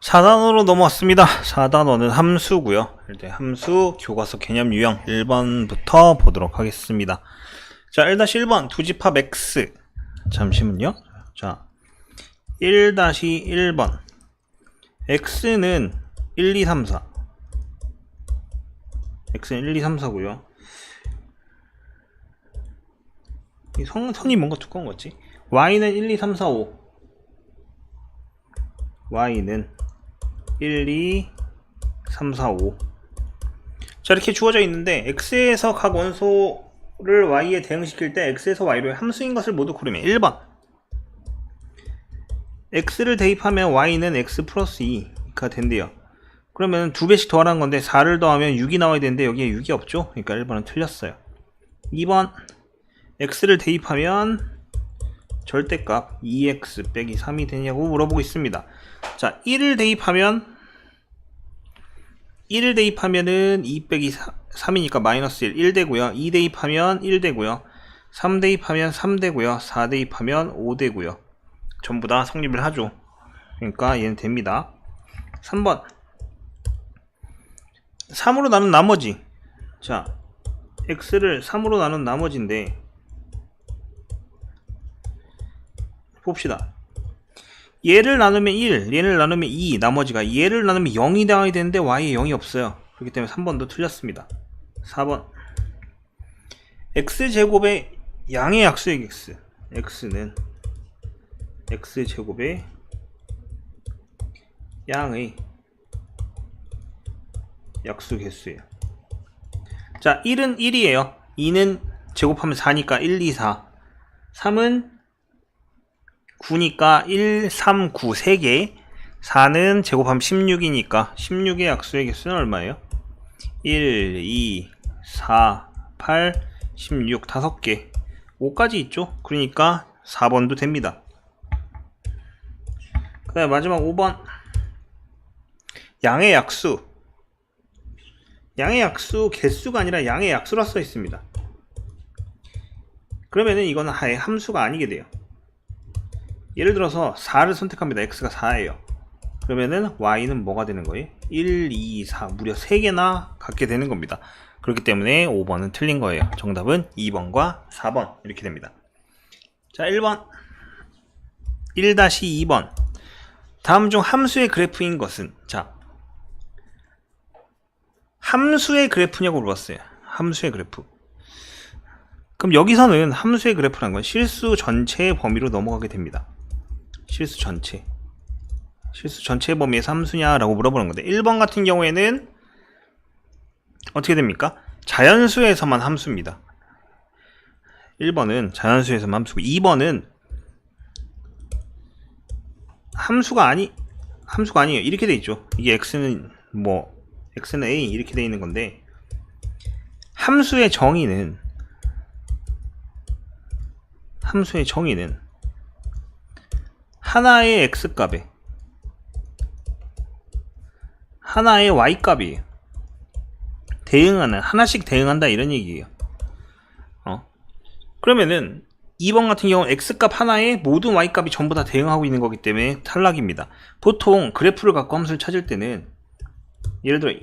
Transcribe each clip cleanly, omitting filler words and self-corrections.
4단원으로 넘어왔습니다. 4단원은 함수고요. 일단 함수 교과서 개념 유형 1번부터 보도록 하겠습니다. 자, 1-1번 두집합 x. 잠시만요. 자, 1-1번 x는 1, 2, 3, 4. x는 1, 2, 3, 4고요. 이 선이 뭔가 두꺼운 거지? y는 1, 2, 3, 4, 5. y는 1, 2, 3, 4, 5. 자, 이렇게 주어져 있는데 x에서 각 원소를 y에 대응시킬 때 x에서 y로 함수인 것을 모두 고르면 1번 x를 대입하면 y는 x 플러스 2가 된대요. 그러면 2배씩 더하라는 건데 4를 더하면 6이 나와야 되는데 여기에 6이 없죠? 그러니까 1번은 틀렸어요. 2번 x를 대입하면 절대값 2x 빼기 3이 되냐고 물어보고 있습니다. 자, 1을 대입하면은 2 빼기 3이니까 마이너스 1 되고요. 2 대입하면 1 되고요. 3 대입하면 3 되고요. 4 대입하면 5 되고요. 전부 다 성립을 하죠. 그러니까 얘는 됩니다. 3번 3으로 나눈 나머지. 자, x를 3으로 나눈 나머지인데 봅시다. 얘를 나누면 1, 얘를 나누면 2, 나머지가 얘를 나누면 0이 나와야 되는데 y에 0이 없어요. 그렇기 때문에 3번도 틀렸습니다. 4번 x제곱의 양의 약수의 x. x는 x제곱의 양의 약수 개수예요. 자, 1은 1이에요. 2는 제곱하면 4니까 1, 2, 4. 3은 9니까 1, 3, 9 3개. 4는 제곱하면 16이니까 16의 약수의 개수는 얼마예요? 1, 2, 4, 8, 16 5개. 5까지 있죠? 그러니까 4번도 됩니다. 그 다음에 마지막 5번 양의 약수. 양의 약수 개수가 아니라 양의 약수라 써 있습니다. 그러면은 이거는 아예 함수가 아니게 돼요. 예를 들어서 4를 선택합니다. x가 4예요. 그러면은 y는 뭐가 되는 거예요? 1, 2, 4 무려 3개나 갖게 되는 겁니다. 그렇기 때문에 5번은 틀린 거예요. 정답은 2번과 4번 이렇게 됩니다. 자, 1번 1-2번 다음 중 함수의 그래프인 것은? 자, 함수의 그래프냐고 물어봤어요. 함수의 그래프. 그럼 여기서는 함수의 그래프란 건 실수 전체의 범위로 넘어가게 됩니다. 실수 전체의 범위에서 함수냐라고 물어보는 건데 1번 같은 경우에는 어떻게 됩니까? 자연수에서만 함수입니다. 1번은 자연수에서만 함수고 2번은 함수가 아니에요. 이렇게 돼 있죠. 이게 x는 a 이렇게 돼 있는 건데 함수의 정의는 하나의 x값에 하나의 y값이에요. 하나씩 대응한다 이런 얘기예요. 그러면은 2번 같은 경우는 x값 하나에 모든 y값이 전부 다 대응하고 있는 거기 때문에 탈락입니다. 보통 그래프를 갖고 함수를 찾을 때는 예를 들어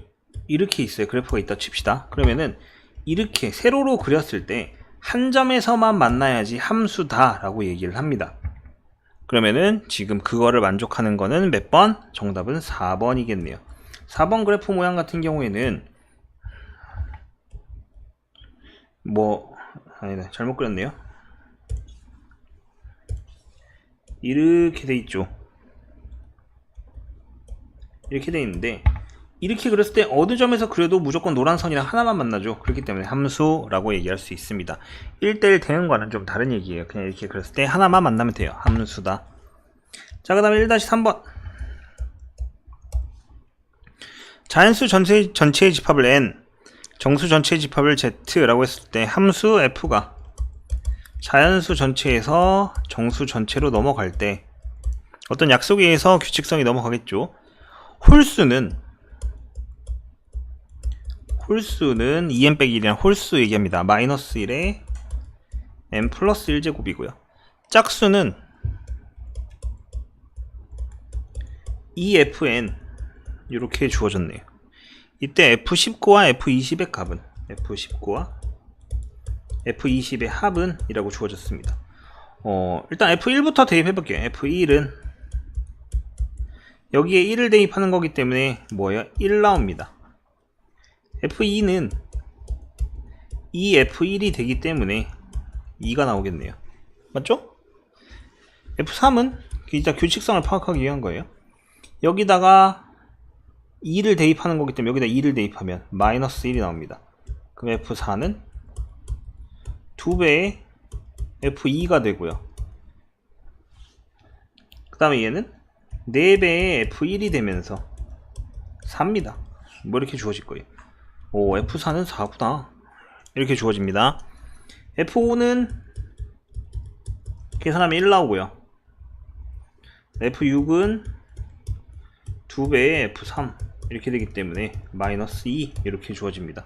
이렇게 있어요. 그래프가 있다 칩시다. 그러면은 이렇게 세로로 그렸을 때 한 점에서만 만나야지 함수다 라고 얘기를 합니다. 그러면은 지금 그거를 만족하는 거는 몇 번? 정답은 4번이겠네요. 4번 그래프 모양 같은 경우에는 아니다, 잘못 그렸네요. 이렇게 돼 있죠. 이렇게 돼 있는데 이렇게 그렸을 때 어느 점에서 그려도 무조건 노란 선이랑 하나만 만나죠. 그렇기 때문에 함수라고 얘기할 수 있습니다. 1대1 대응과는 좀 다른 얘기예요. 그냥 이렇게 그렸을 때 하나만 만나면 돼요. 함수다. 자, 그 다음에 1-3번 자연수 전체의 집합을 n, 정수 전체의 집합을 z라고 했을 때 함수 f가 자연수 전체에서 정수 전체로 넘어갈 때 어떤 약속에 의해서 규칙성이 넘어가겠죠. 홀수는 2n 빼기 1이란 홀수 얘기합니다. 마이너스 1에 n 플러스 1제곱이고요. 짝수는 EFN 이렇게 주어졌네요. 이때 F19와 F20의 값은 F19와 F20의 합은 이라고 주어졌습니다. 일단 F1부터 대입해볼게요. F1은 여기에 1을 대입하는 거기 때문에 뭐예요? 1 나옵니다. F2는 2F1이 되기 때문에 2가 나오겠네요. 맞죠? F3은 일단 규칙성을 파악하기 위한 거예요. 여기다가 2를 대입하는 거기 때문에 여기다 2를 대입하면 마이너스 1이 나옵니다. 그럼 F4는 2배의 F2가 되고요. 그 다음에 얘는 4배의 F1이 되면서 4입니다. 뭐 이렇게 주어질 거예요. 오, F4는 4구나. 이렇게 주어집니다. F5는 계산하면 1 나오고요. F6은 2배의 F3 이렇게 되기 때문에 마이너스 2 이렇게 주어집니다.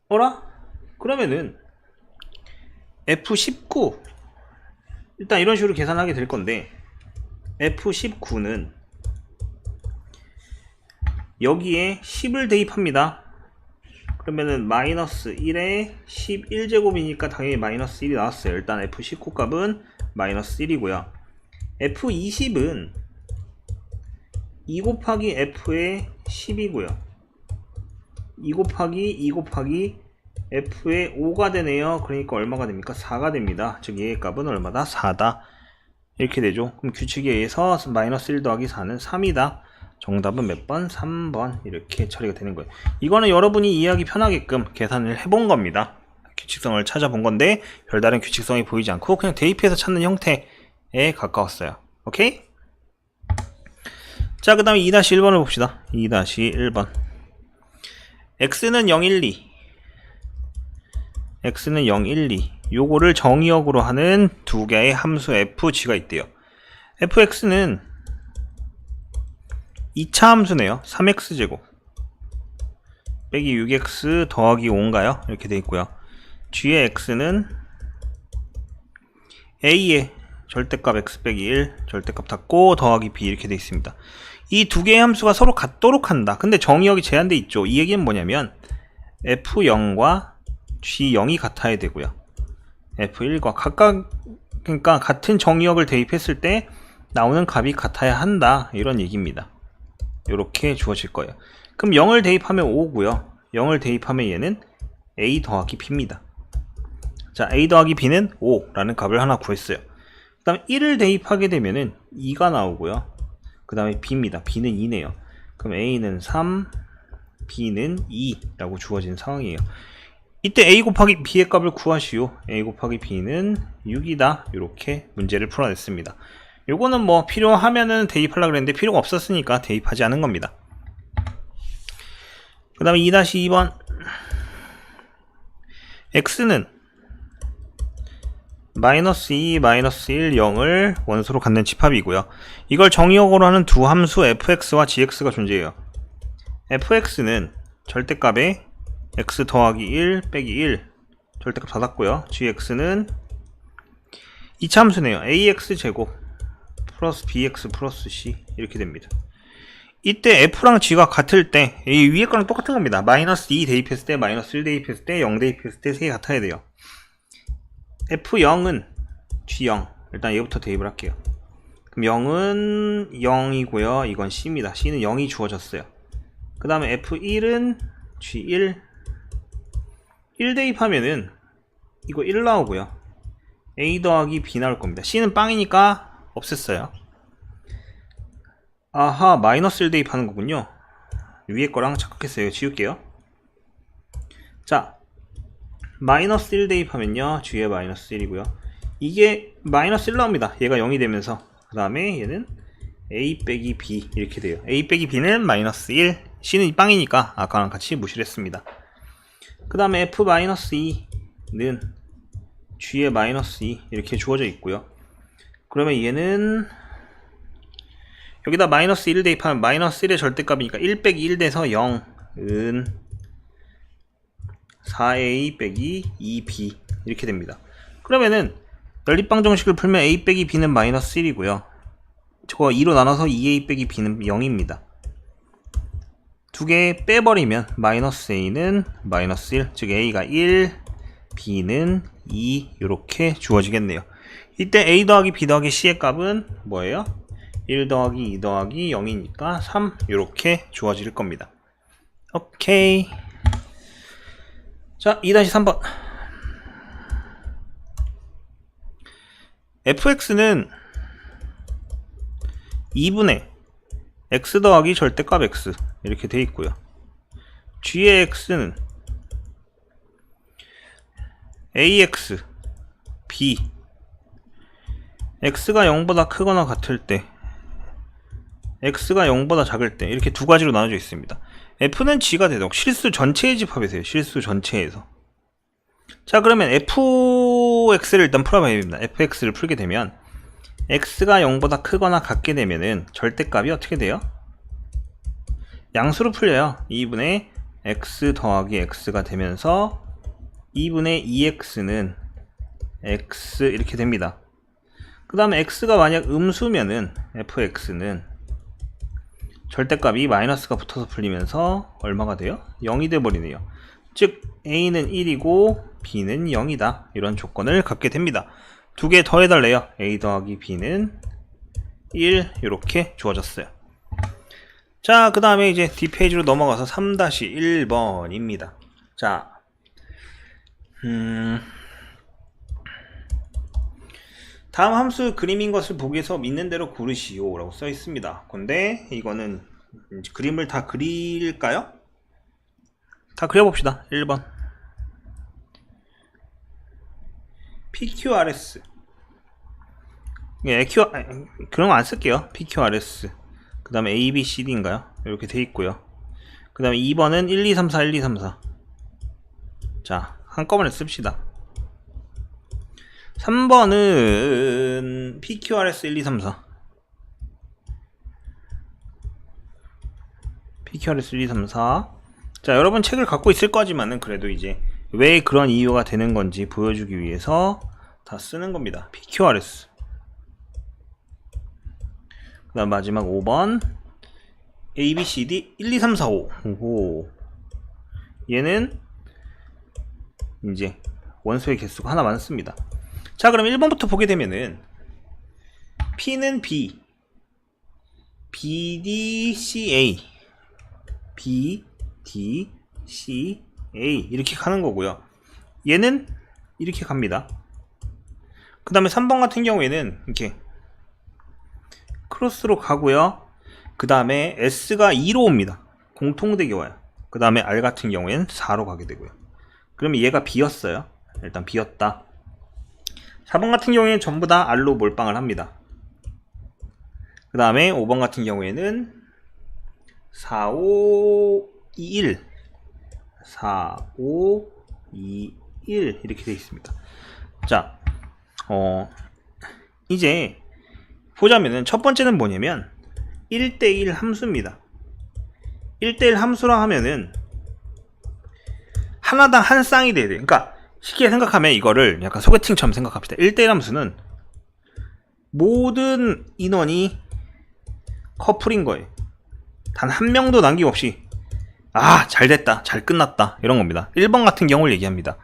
어라? 그러면은 F19 일단 이런 식으로 계산하게 될 건데 F19는 여기에 10을 대입합니다. 그러면은 마이너스 1에 11제곱이니까 당연히 마이너스 1이 나왔어요. 일단 F19 값은 마이너스 1이고요. F20은 2 곱하기 F의 10이고요. 2 곱하기 2 곱하기 F의 5가 되네요. 그러니까 얼마가 됩니까? 4가 됩니다. 즉 얘의 값은 얼마다? 4다. 이렇게 되죠. 그럼 규칙에 의해서 마이너스 1 더하기 4는 3이다. 정답은 몇 번? 3번. 이렇게 처리가 되는 거예요. 이거는 여러분이 이해하기 편하게끔 계산을 해본 겁니다. 규칙성을 찾아본 건데 별다른 규칙성이 보이지 않고 그냥 대입해서 찾는 형태에 가까웠어요. 오케이? 자, 그 다음에 2-1번을 봅시다. 2-1번 x는 0, 1, 2 x는 0, 1, 2 요거를 정의역으로 하는 두 개의 함수 fg가 있대요. fx는 2차 함수네요. 3x제곱 빼기 6x 더하기 5인가요? 이렇게 돼 있고요. g의 x는 a의 절대값 x 빼기 1 절대값 닫고 더하기 b 이렇게 돼 있습니다. 이 두 개의 함수가 서로 같도록 한다. 근데 정의역이 제한돼 있죠. 이 얘기는 뭐냐면 f0과 g0이 같아야 되고요. f1과 각각 그러니까 같은 정의역을 대입했을 때 나오는 값이 같아야 한다. 이런 얘기입니다. 이렇게 주어질 거예요. 그럼 0을 대입하면 5고요. 0을 대입하면 얘는 a 더하기 b입니다. 자, a 더하기 b는 5라는 값을 하나 구했어요. 그 다음에 1을 대입하게 되면은 2가 나오고요. 그 다음에 b입니다. b는 2네요. 그럼 a는 3, b는 2라고 주어진 상황이에요. 이때 a 곱하기 b의 값을 구하시오. a 곱하기 b는 6이다. 이렇게 문제를 풀어냈습니다. 요거는 뭐 필요하면은 대입하려고 그랬는데 필요가 없었으니까 대입하지 않은 겁니다. 그 다음에 2-2번 x는 마이너스 2, 마이너스 1, 0을 원소로 갖는 집합이고요. 이걸 정의역으로 하는 두 함수 fx와 gx가 존재해요. fx는 절대값에 x 더하기 1 빼기 1 절대값 닫았고요. gx는 2차 함수네요. ax제곱 플러스 bx 플러스 c 이렇게 됩니다. 이때 f랑 g가 같을 때 이 위에 거랑 똑같은 겁니다. 마이너스 2 대입했을 때, 마이너스 1 대입했을 때, 0 대입했을 때 3개 같아야 돼요. f0은 g0 일단 얘부터 대입을 할게요. 그럼 0은 0이고요. 이건 c입니다. c는 0이 주어졌어요. 그 다음에 f1은 g1 1 대입하면은 이거 1 나오고요. a 더하기 b 나올 겁니다. c는 빵이니까 없앴어요. 아하, 마이너스 1 대입하는 거군요. 위에 거랑 착각했어요. 지울게요. 자, 마이너스 1 대입하면요 g에 마이너스 1이고요 이게 마이너스 1 나옵니다. 얘가 0이 되면서 그 다음에 얘는 a 빼기 b 이렇게 돼요. a 빼기 b는 마이너스 1 c는 빵이니까 아까랑 같이 무시를 했습니다. 그 다음에 f 마이너스 2는 g에 마이너스 2 이렇게 주어져 있고요. 그러면 얘는 여기다 마이너스 1을 대입하면 마이너스 1의 절대값이니까 1 빼기 1 돼서 0은 4a 빼기 2b 이렇게 됩니다. 그러면은 연립방 정식을 풀면 a 빼기 b는 마이너스 1이고요. 저거 2로 나눠서 2a 빼기 b는 0입니다. 두 개 빼버리면 마이너스 a는 마이너스 1, 즉 a가 1, b는 2 이렇게 주어지겠네요. 이때 a 더하기 b 더하기 c의 값은 뭐예요? 1 더하기 2 더하기 0이니까 3 이렇게 주어질 겁니다. 오케이. 자, 2-3번. fx는 2분의 x 더하기 절대값 x 이렇게 돼 있고요. g의 x는 ax, b, x가 0보다 크거나 같을 때, x가 0보다 작을 때 이렇게 두 가지로 나눠져 있습니다. f는 g가 되도록 실수 전체의 집합이세요. 실수 전체에서. 자, 그러면 fx를 일단 풀어봐야 됩니다. fx를 풀게 되면 x가 0보다 크거나 같게 되면은 절대값이 어떻게 돼요? 양수로 풀려요. 2분의 x 더하기 x가 되면서 2분의 2x는 x 이렇게 됩니다. 그 다음에 x가 만약 음수면은 fx는 절대값이 마이너스가 붙어서 풀리면서 얼마가 돼요? 0이 돼버리네요. 즉 a는 1이고 b는 0이다. 이런 조건을 갖게 됩니다. 두 개 더해달래요. a 더하기 b는 1 이렇게 주어졌어요. 자, 그 다음에 이제 뒷페이지로 넘어가서 3-1번입니다. 자, 다음 함수 그림인 것을 보기에서 믿는 대로 고르시오 라고 써 있습니다. 근데 이거는 그림을 다 그릴까요? 다 그려봅시다. 1번 PQRS 그런 거 안 쓸게요. PQRS 그 다음에 ABCD인가요? 이렇게 돼 있고요. 그 다음에 2번은 1, 2, 3, 4, 1, 2, 3, 4. 자, 한꺼번에 씁시다. 3번은 PQRS 1, 2, 3, 4. PQRS 1, 2, 3, 4. 자, 여러분 책을 갖고 있을 거지만은 그래도 이제 왜 그런 이유가 되는 건지 보여주기 위해서 다 쓰는 겁니다. PQRS. 그 다음 마지막 5번 ABCD 1, 2, 3, 4, 5. 오호. 얘는 이제 원소의 개수가 하나 많습니다. 자, 그럼 1번부터 보게 되면은 P는 B, BDCA, BDCA 이렇게 가는 거고요. 얘는 이렇게 갑니다. 그 다음에 3번 같은 경우에는 이렇게 크로스로 가고요. 그 다음에 S가 2로 옵니다. 공통되게 와요. 그 다음에 R 같은 경우에는 4로 가게 되고요. 그러면 얘가 B였어요. 일단 B였다. 4번 같은 경우에는 전부 다 R로 몰빵을 합니다. 그 다음에 5번 같은 경우에는 4, 5, 2, 1 4, 5, 2, 1 이렇게 되어 있습니다. 자, 이제 보자면은 첫 번째는 뭐냐면 1대1 함수입니다. 1대1 함수라 하면은 하나당 한 쌍이 돼야 돼요. 그러니까 쉽게 생각하면 이거를 약간 소개팅처럼 생각합시다. 1대1 함수는 모든 인원이 커플인 거예요. 단 한 명도 남김없이 잘됐다, 잘 끝났다 이런 겁니다. 1번 같은 경우를 얘기합니다.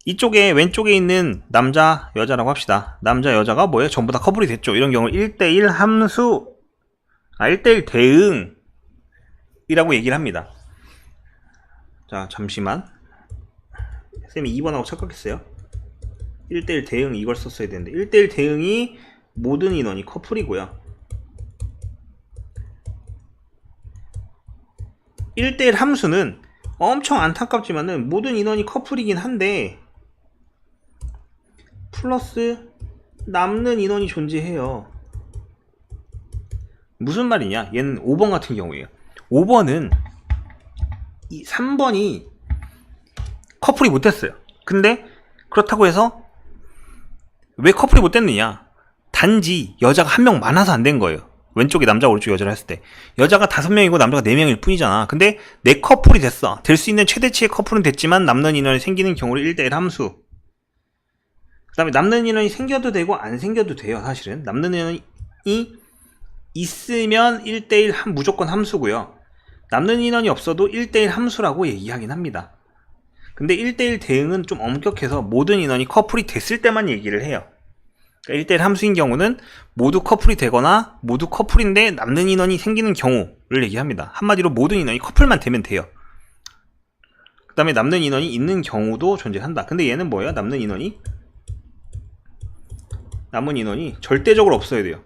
이쪽에 왼쪽에 있는 남자 여자라고 합시다. 남자 여자가 뭐예요? 전부 다 커플이 됐죠. 이런 경우 1대1 함수 1대1 대응이라고 얘기를 합니다. 자, 잠시만 쌤이 2번하고 착각했어요. 1대1 대응 이걸 썼어야 되는데 1대1 대응이 모든 인원이 커플이고요. 1대1 함수는 엄청 안타깝지만은 모든 인원이 커플이긴 한데 플러스 남는 인원이 존재해요. 무슨 말이냐? 얘는 5번 같은 경우에요. 5번은 이 3번이 커플이 못됐어요. 근데 그렇다고 해서 왜 커플이 못됐느냐? 단지 여자가 한 명 많아서 안 된 거예요. 왼쪽에 남자 오른쪽에 여자를 했을 때 여자가 5명이고 남자가 4명일 뿐이잖아. 근데 내 커플이 됐어. 될 수 있는 최대치의 커플은 됐지만 남는 인원이 생기는 경우를 1대1 함수. 그 다음에 남는 인원이 생겨도 되고 안 생겨도 돼요. 사실은 남는 인원이 있으면 1대1 무조건 함수고요. 남는 인원이 없어도 1대1 함수라고 얘기하긴 합니다. 근데 1대1 대응은 좀 엄격해서 모든 인원이 커플이 됐을 때만 얘기를 해요. 그러니까 1대1 함수인 경우는 모두 커플이 되거나 모두 커플인데 남는 인원이 생기는 경우를 얘기합니다. 한마디로 모든 인원이 커플만 되면 돼요. 그 다음에 남는 인원이 있는 경우도 존재한다. 근데 얘는 뭐예요? 남는 인원이 절대적으로 없어야 돼요.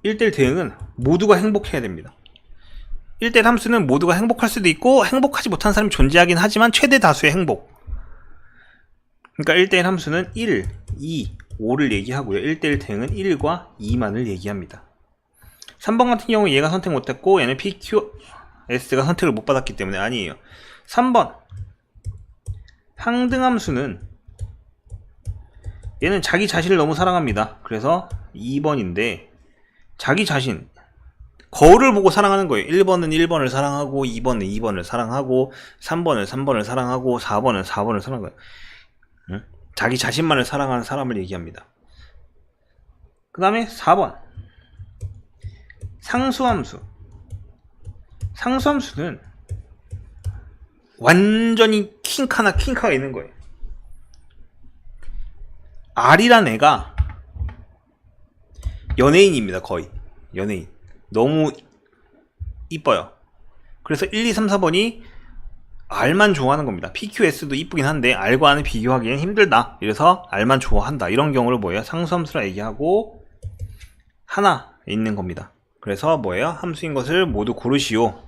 1대1 대응은 모두가 행복해야 됩니다. 1대1 함수는 모두가 행복할 수도 있고 행복하지 못한 사람이 존재하긴 하지만 최대 다수의 행복. 그러니까 1대1 함수는 1, 2, 5를 얘기하고요. 1대1 대응은 1과 2만을 얘기합니다. 3번 같은 경우 얘가 선택 못했고 얘는 PQS가 선택을 못 받았기 때문에 아니에요. 3번 항등함수는 얘는 자기 자신을 너무 사랑합니다. 그래서 2번인데 자기 자신 거울을 보고 사랑하는 거예요. 1번은 1번을 사랑하고 2번은 2번을 사랑하고 3번은 3번을 사랑하고 4번은 4번을 사랑하고 자기 자신만을 사랑하는 사람을 얘기합니다. 그 다음에 4번 상수함수. 상수함수는 완전히 킹카가 있는 거예요. R이란 애가 연예인입니다. 거의 연예인. 너무 이뻐요. 그래서 1, 2, 3, 4번이 R만 좋아하는 겁니다. PQS도 이쁘긴 한데 R과는 비교하기엔 힘들다. 이래서 R만 좋아한다. 이런 경우를 뭐예요? 상수함수라 얘기하고 하나 있는 겁니다. 그래서 뭐예요? 함수인 것을 모두 고르시오.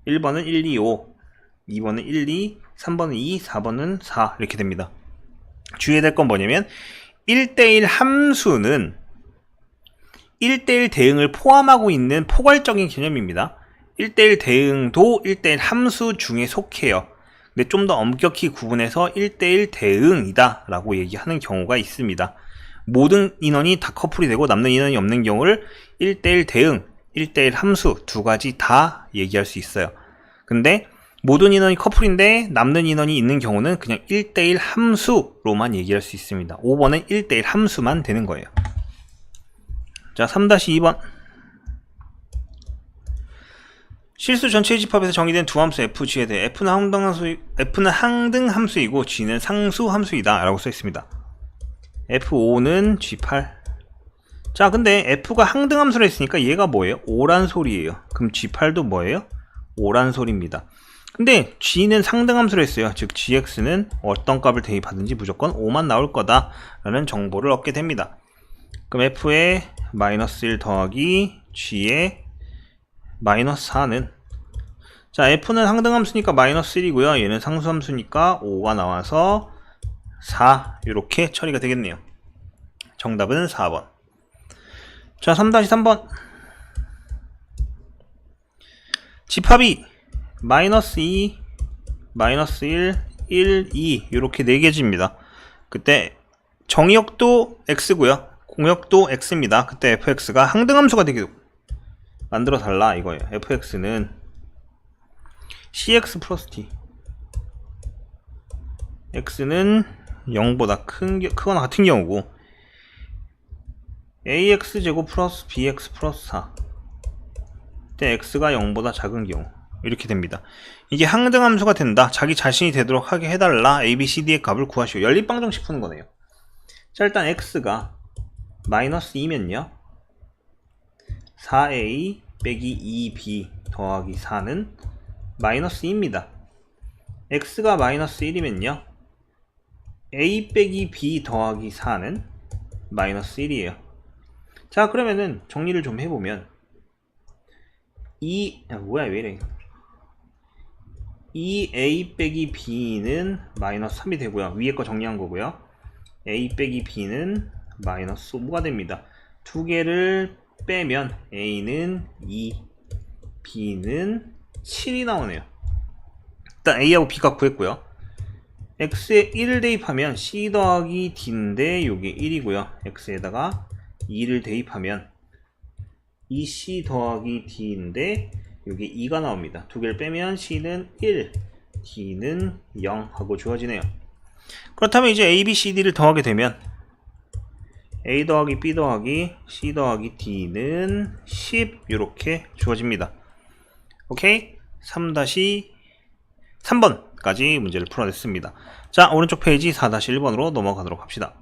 1번은 1, 2, 5, 2번은 1, 2, 3번은 2, 4번은 4 이렇게 됩니다. 주의해야 될 건 뭐냐면 1대1 함수는 1대1 대응을 포함하고 있는 포괄적인 개념입니다. 1대1 대응도 1대1 함수 중에 속해요. 근데 좀 더 엄격히 구분해서 1대1 대응이다 라고 얘기하는 경우가 있습니다. 모든 인원이 다 커플이 되고 남는 인원이 없는 경우를 1대1 대응, 1대1 함수 두 가지 다 얘기할 수 있어요. 근데 모든 인원이 커플인데 남는 인원이 있는 경우는 그냥 1대1 함수로만 얘기할 수 있습니다. 5번은 1대1 함수만 되는 거예요. 자, 3-2번. 실수 전체의 집합에서 정의된 두 함수 f, g에 대해 f는 항등함수이고 g는 상수함수이다 라고 써있습니다. f5는 g8. 자, 근데 f가 항등함수라 했으니까 얘가 뭐예요? 5란 소리예요. 그럼 g8도 뭐예요? 5란 소리입니다. 근데 g는 상등함수라 했어요. 즉 gx는 어떤 값을 대입하든지 무조건 5만 나올 거다 라는 정보를 얻게 됩니다. 그럼 f의 -1 더하기 g의 -4는 자, f는 항등함수니까 -1이고요. 얘는 상수함수니까 5가 나와서 4 이렇게 처리가 되겠네요. 정답은 4번. 자, 3-3번. 집합이 -2, -1, 1, 2 이렇게 4개집니다. 그때 정의역도 x고요. 공역도 x입니다. 그때 fx가 항등함수가 되게 만들어 달라 이거예요. fx는 cx 플러스 t, x는 0보다 크거나 같은 경우고 ax제곱 플러스 bx 플러스 4 그때 x가 0보다 작은 경우 이렇게 됩니다. 이게 항등함수가 된다. 자기 자신이 되도록 하게 해달라. a, b, c, d의 값을 구하시오. 연립방정식 푸는 거네요. 자, 일단 x가 -2면요 4a 빼기 2b 더하기 4는 -2입니다. x가 -1이면요 a 빼기 b 더하기 4는 -1이에요. 자, 그러면은 정리를 좀 해보면 왜 이래 2a 빼기 b는 -3이 되고요. 위에 거 정리한 거고요. a 빼기 b는 -5가 됩니다. 두 개를 빼면 a는 2, b는 7이 나오네요. 일단 a하고 b가 구했고요. x에 1을 대입하면 c 더하기 d인데 요게 1이고요. x에다가 2를 대입하면 2c 더하기 d인데 요게 2가 나옵니다. 두 개를 빼면 c는 1, d는 0 하고 주어지네요. 그렇다면 이제 a, b, c, d를 더하게 되면 A 더하기 B 더하기 C 더하기 D는 10 이렇게 주어집니다. 오케이? 3-3번까지 문제를 풀어냈습니다. 자, 오른쪽 페이지 4-1번으로 넘어가도록 합시다.